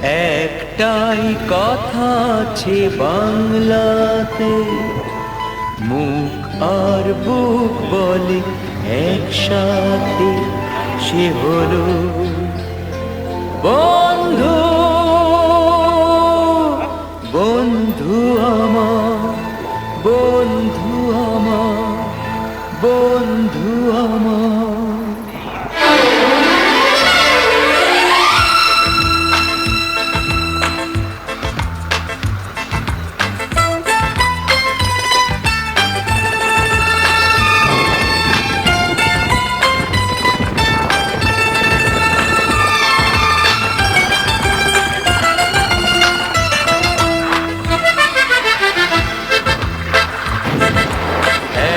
একটাই কথা আছে বাংলাতে, মুখ আর বুক বলে একসাথে, সে হলো বন্ধু। বন্ধু আমার, বন্ধু আমার, বন্ধু আমার।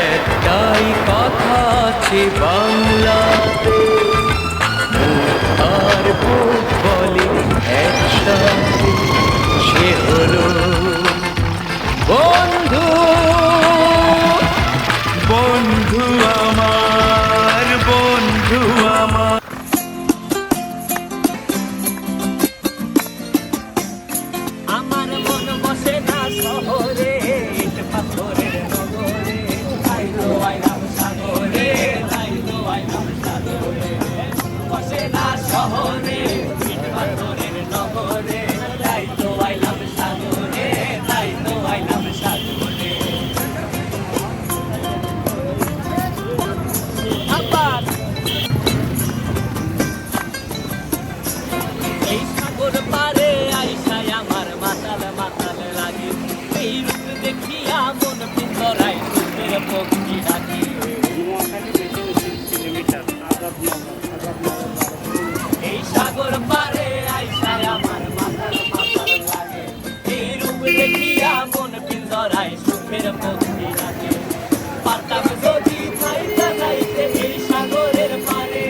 একটাই কথা আছে বাংলাতে, মুখ আর বুক বলে একসাথে, সে হলো বন্ধু। বন্ধু আমার, বন্ধু আমার। আমার মন বসে না শহরে, ইট পাথরের নগরে, তাই তো আইলাম সাগরে, তাই তো আইলাম সাগরে। বসে না শহরে, ইট পাথরের নগরে, তাই তো আইলাম সাগরে, তাই তো আইলাম সাগরে। আবার এই সাগর পারে আইসায় আমার মাতাল মাতাল লাগে, এই রূপ দেখিয়া মন পিঞ্জরায় সুখের পক্ষী ডাকে। এই সাগর পারে আইসায় আমার মাতাল মাতাল লাগে, এই রূপ দেখিয়া মন পিঞ্জরায় সুখের পক্ষী ডাকে। পারতাম যদি যাইতে যাইতে এই সাগরের পারে,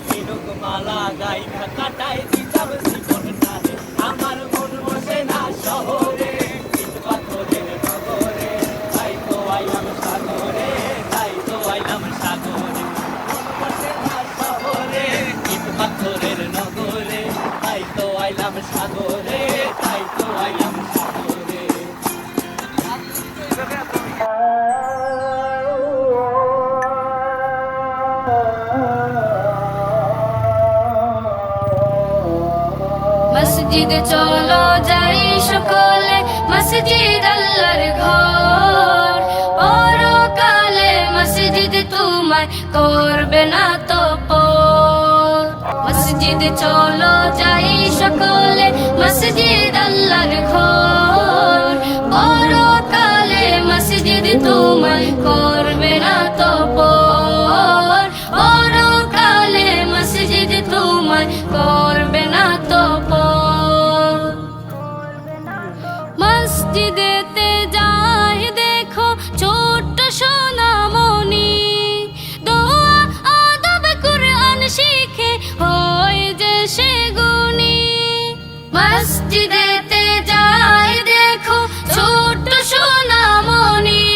ঝিনুক মালা গাইখা কাটাই দিতাম জীবনটারে। আমার মন বসে না শহরে, ইট পাথরের নগরে, তাই তো আইলাম সাগরে, তাই তো আইলাম সাগরে। মন বসে না শহরে, ইট পাথরের নগরে, তাই তো আইলাম সাগরে, তাই তো আইলাম সাগরে। মসজিদ চলো যাই সকলে, মসজিদ আল্লাহর ঘর। পরকালে মসজিদ তোমায় করবে না তো পর। মসজিদ চলো যাই সকলে, মসজিদ আল্লাহর ঘর। পরকালে মসজিদ তোমায় করবে না তো পর। পরকালে মসজিদ তোমায় করবে না তো পর। মসজিদেতে যাই দেখো ছোট্ট সোনামণি, দোয়া আদব কুরআন শিখে হয় যে সে গুণী। মসজিদেতে যাই দেখো ছোট্ট সোনামণি,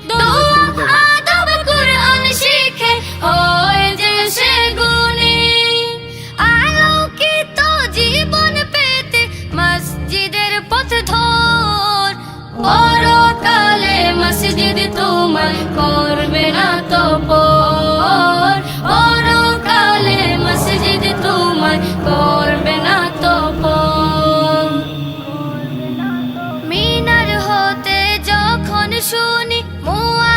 দোয়া আদব কুরআন শিখে হয় যে সে গুণী। আলোকিত জীবন পেতে মসজিদের পথ ধর। পরকালে মসজিদ তোমায় করবে না তো পর। পরকালে মসজিদ তোমায় করবে না তো পর। মিনার হতে যখন শুনি মুয়া